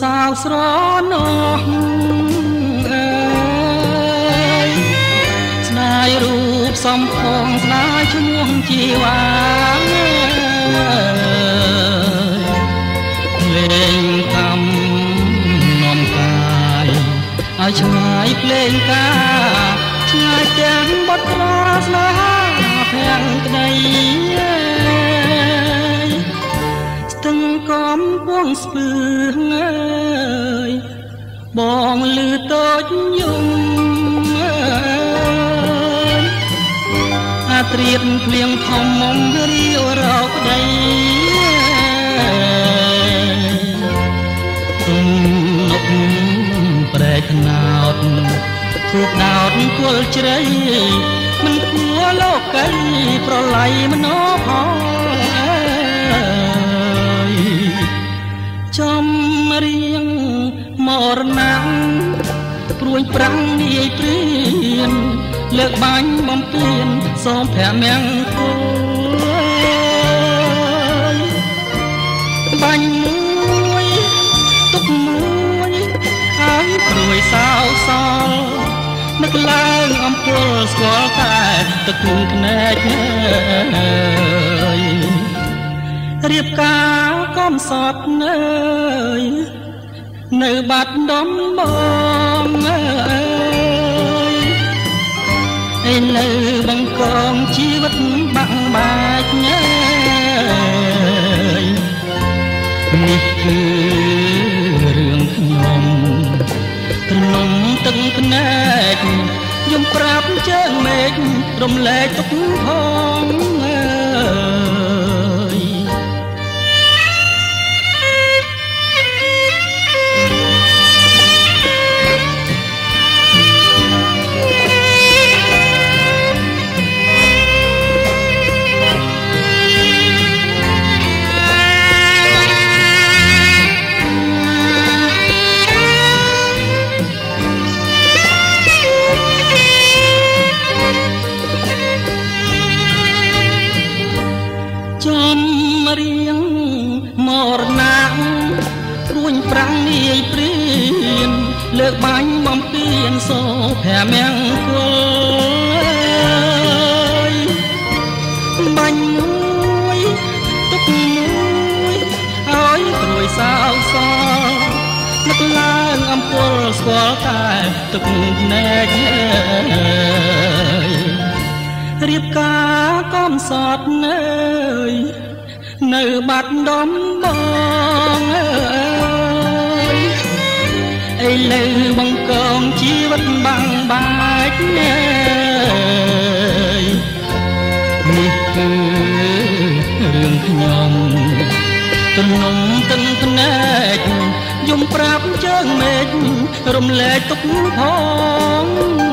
สาวស្រណោះអើយស្នាយរូបសំផងស្នាយឈ្មោះជីវ៉ាលេងកំនាំកាយឲ្យឆ្ងាយភ្លេងការឆ្ងាយទាំងបទប្រាស្នាភាំងក្តីស្ទឹងកំពង់ស្ពឺអើយបងលឺតូចយំអើយអាត្រៀតភ្លៀងធំមុំរាវរោក្តីទុំនុកប្រែខ្នោតធូបដោតគល់ជ្រៃមិនគួរលោកីប្រឡ័យមនោផងចំរៀងមរណៈព្រួយប្រាំងនាយព្រៀនលើកបាញ់បំពេញសូមព្រះមង្គលបាញ់មួយទុកមួយឲ្យព្រួយសោសល់នឹកឡើងអំពើស្គាល់តែទឹកភ្នែករៀបការកំសត់នៅបាត់ដំបងឯនៅបង្កងជីវិតបាក់បាច់នេះគឺរឿងខ្ញុំត្រនំទឹកភ្នែកខ្ញុំប្រាប់ជើងមេឃរំលែកទុកផងចំរៀងមរណៈព្រួយប្រាំងនាយព្រៀនលើកបាញ់បំពេញសូព្រះមង្គលបាញ់មួយទុកមួយឲ្យព្រួយសោសល់នឹកឡើងអំពើស្គាល់តែទឹកភ្នែករៀបការកំសត់នៅបាត់ដំបងឥឡូវបង្កងជីវិតបាំងបាច់នេះគឺរឿងខ្ញុំទំនុំទឹកភ្នែកយំប្រាប់ជើងមេឃរំលែកទុកផង